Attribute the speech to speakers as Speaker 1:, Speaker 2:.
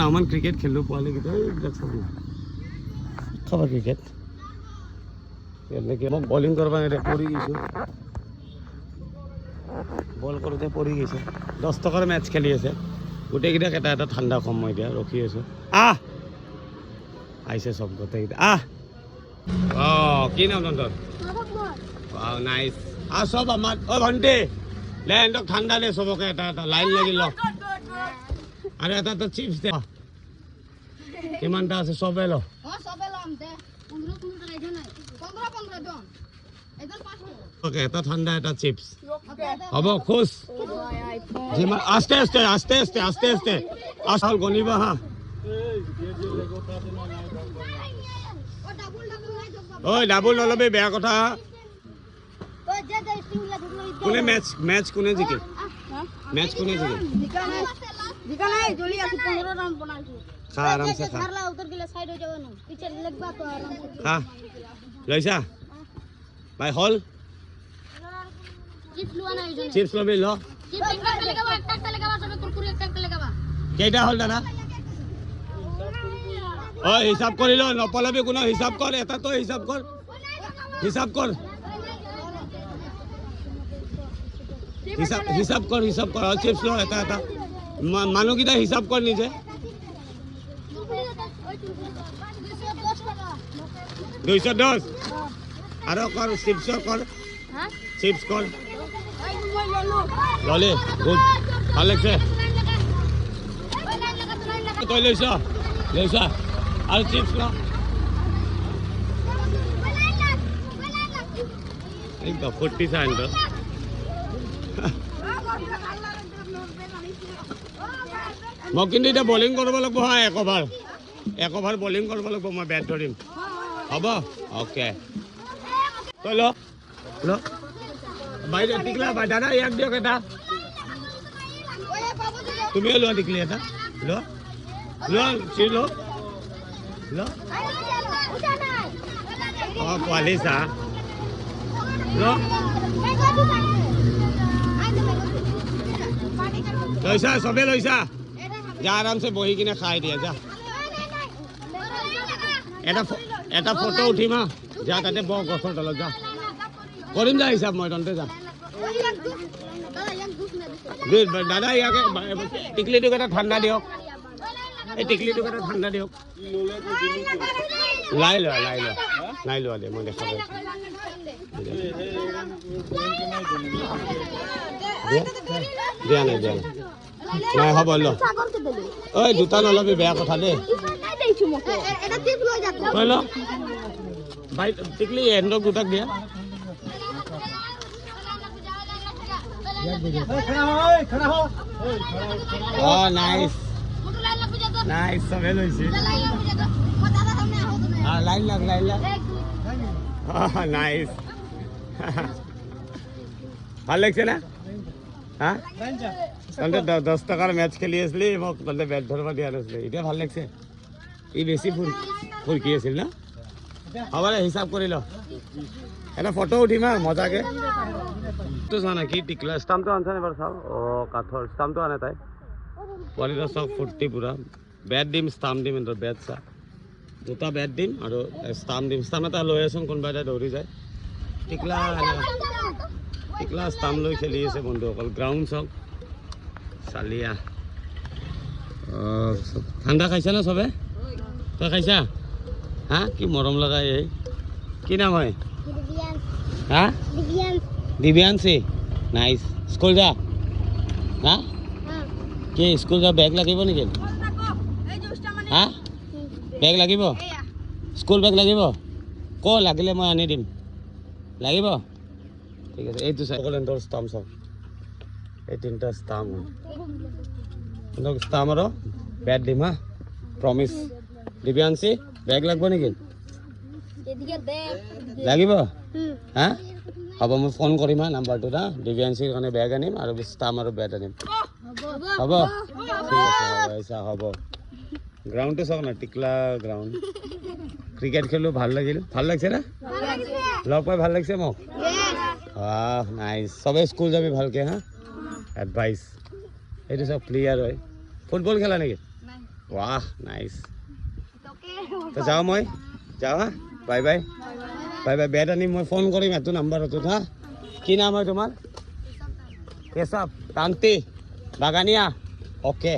Speaker 1: নামান ক্ৰিকেট খেলোঁ পোৱালিকেইটা এইবিলাক চাব খাবা ক্ৰিকেট এনেকৈ মই বলিং কৰিব পৰি গৈছোঁ বল কৰোঁতে পৰি গৈছে 10 টকাৰ মেটচ খেলি আছে গোটেইকেইটাক এটা এটা ঠাণ্ডা সময় এতিয়া ৰখি আছোঁ আহিছে চব গোটেইকেইটা কি নাম তহঁতৰ নাইচ চব আমাৰ ভণ্টি লে সিহঁতক ঠাণ্ডা দে চবকে এটা এটা লাইন লাগি ল আৰু এটা এটা চিপছ দে কিমানটা আছে চবে ল এটা ঠাণ্ডা এটা চিপছ হ'ব খুচ যিমান আস্তে আস্তে আস্তে আস্তে আস্তে আস্তে আচল গণিবা হা ঐ ডাবুল নলবি বেয়া কথা কোনে মেচ কোনে জিকে মেচ কোনে জিকে খা আৰামছে খা খা লৈছা ভাই হল চিপছ লবি ল কেইটা হল দাদা হিচাপ কৰি ল নপলাবি কোনো হিচাপ কৰ এটা তই হিচাপ কৰ হিচাপ কৰ হিচাপ কৰ চিপছ ল এটা এটা মানুহকেইটা হিচাপ কৰ নিজে 210 আৰু কৰ চিপছ কৰ চিপছ কৰ ললে গুড ভাল লাগছে তই লৈছা আৰু চিপছ ল একদম ফূৰ্তি চাই মই কিন্তু এতিয়া বলিং কৰিব লাগিব হা এক অভাৰ বলিং কৰিব লাগিব মই বেট ধৰিম হ'ব অ'কে তই ল বাইদেউ টিকলা দাদা ইয়াক দিয়ক এটা তুমিও লোৱা টিকলি এটা ল পোৱালি চা লৈছা চবে লৈছা যা আৰামছে বহি কিনে খাই দিয়া যা এটা ফটো উঠিম হা যা তাতে বৰ গছৰ তলত যা কৰিম যা হিচাপ মই তন্তে যা দাদা ইয়াকে টিকলিটোক এটা ঠাণ্ডা দিয়ক এই টিকলিটোক এটা ঠাণ্ডা দিয়ক লাই লোৱা দে মই দেখা পাইছোঁ দিয়া নাই নাই হ'ব ল ঐ দুটা নলবি বেয়া কথা দেই তই ল ভাই টিকলি এহেঁতক দুটাক দিয়া নাইচ চবে লৈছে লাইন লাগ নাইচ ভাল লাগিছে না হা তহঁতে 10 টকাৰ মেটচ খেলি আছিলি মোক তহঁতে বেট ধৰিব দিয়া নাছিলে এতিয়া ভাল লাগিছে ই বেছি ফুৰকি আছিল না হ'ব দে হিচাপ কৰি ল এটা ফটো উঠিম আৰু মজাকে চোৱা নাই কি টিকলা ষ্টাম্পটো আনছা নে বাৰু চাওঁ কাঠৰ ষ্টাম্পটো আনে তাই পোৱালিটা চব ফূৰ্তি পূৰা বেট দিম ষ্টাম্প দিম সিহঁতৰ বেট চা দুটা বেট দিম আৰু ষ্টাম্প দিম ষ্টাম্প এটা লৈ আছোন কোনোবা এটা দৌৰি যায় টিকলা ষ্টাম্প লৈ খেলি আছে বন্ধুসকল গ্ৰাউণ্ড চাওক চালিয়া ঠাণ্ডা খাইছা না চবে তই খাইছা হা কি মৰম লগা এই কি নাম হয় হা দিব্যাংশী নাইচ স্কুল যা হা কি স্কুল যা বেগ লাগিব নেকি হা বেগ লাগিব স্কুল বেগ লাগিব ক লাগিলে মই আনি দিম লাগিব ঠিক আছে এইটো সকলেন্টৰ ষ্টাম্প চাওক এই তিনিটা ষ্টাম্প ষ্টাম্প আৰু বেট দিম হা প্ৰমিছ দিব্যাংশী বেগ লাগিব নেকি লাগিব হা হ'ব মই ফোন কৰিম হা নাম্বাৰটোত হা দিব্যাংশীৰ কাৰণে বেগ আনিম আৰু ষ্টাম্প আৰু বেট আনিম হ'ব ঠিক আছে হ'ব গ্ৰাউণ্ডটো চাওক না টিকলা গ্ৰাউণ্ড ক্ৰিকেট খেলোঁ ভাল লাগিছে না লগ পাই ভাল লাগিছে মোক নাইচ চবে স্কুল যাবি ভালকে হা এডভাইচ এইটো চব ক্লিয়াৰ হয় ফুটবল খেলা নেকি ৱাহ নাইচ তো যাওঁ মই যাওঁ হা bye bye bye bye bat আনি মই ফোন কৰিম এইটো নাম্বাৰটোত হা কি নাম হয় তোমাৰ কেশৱ কান্তি বাগানীয়া অ'কে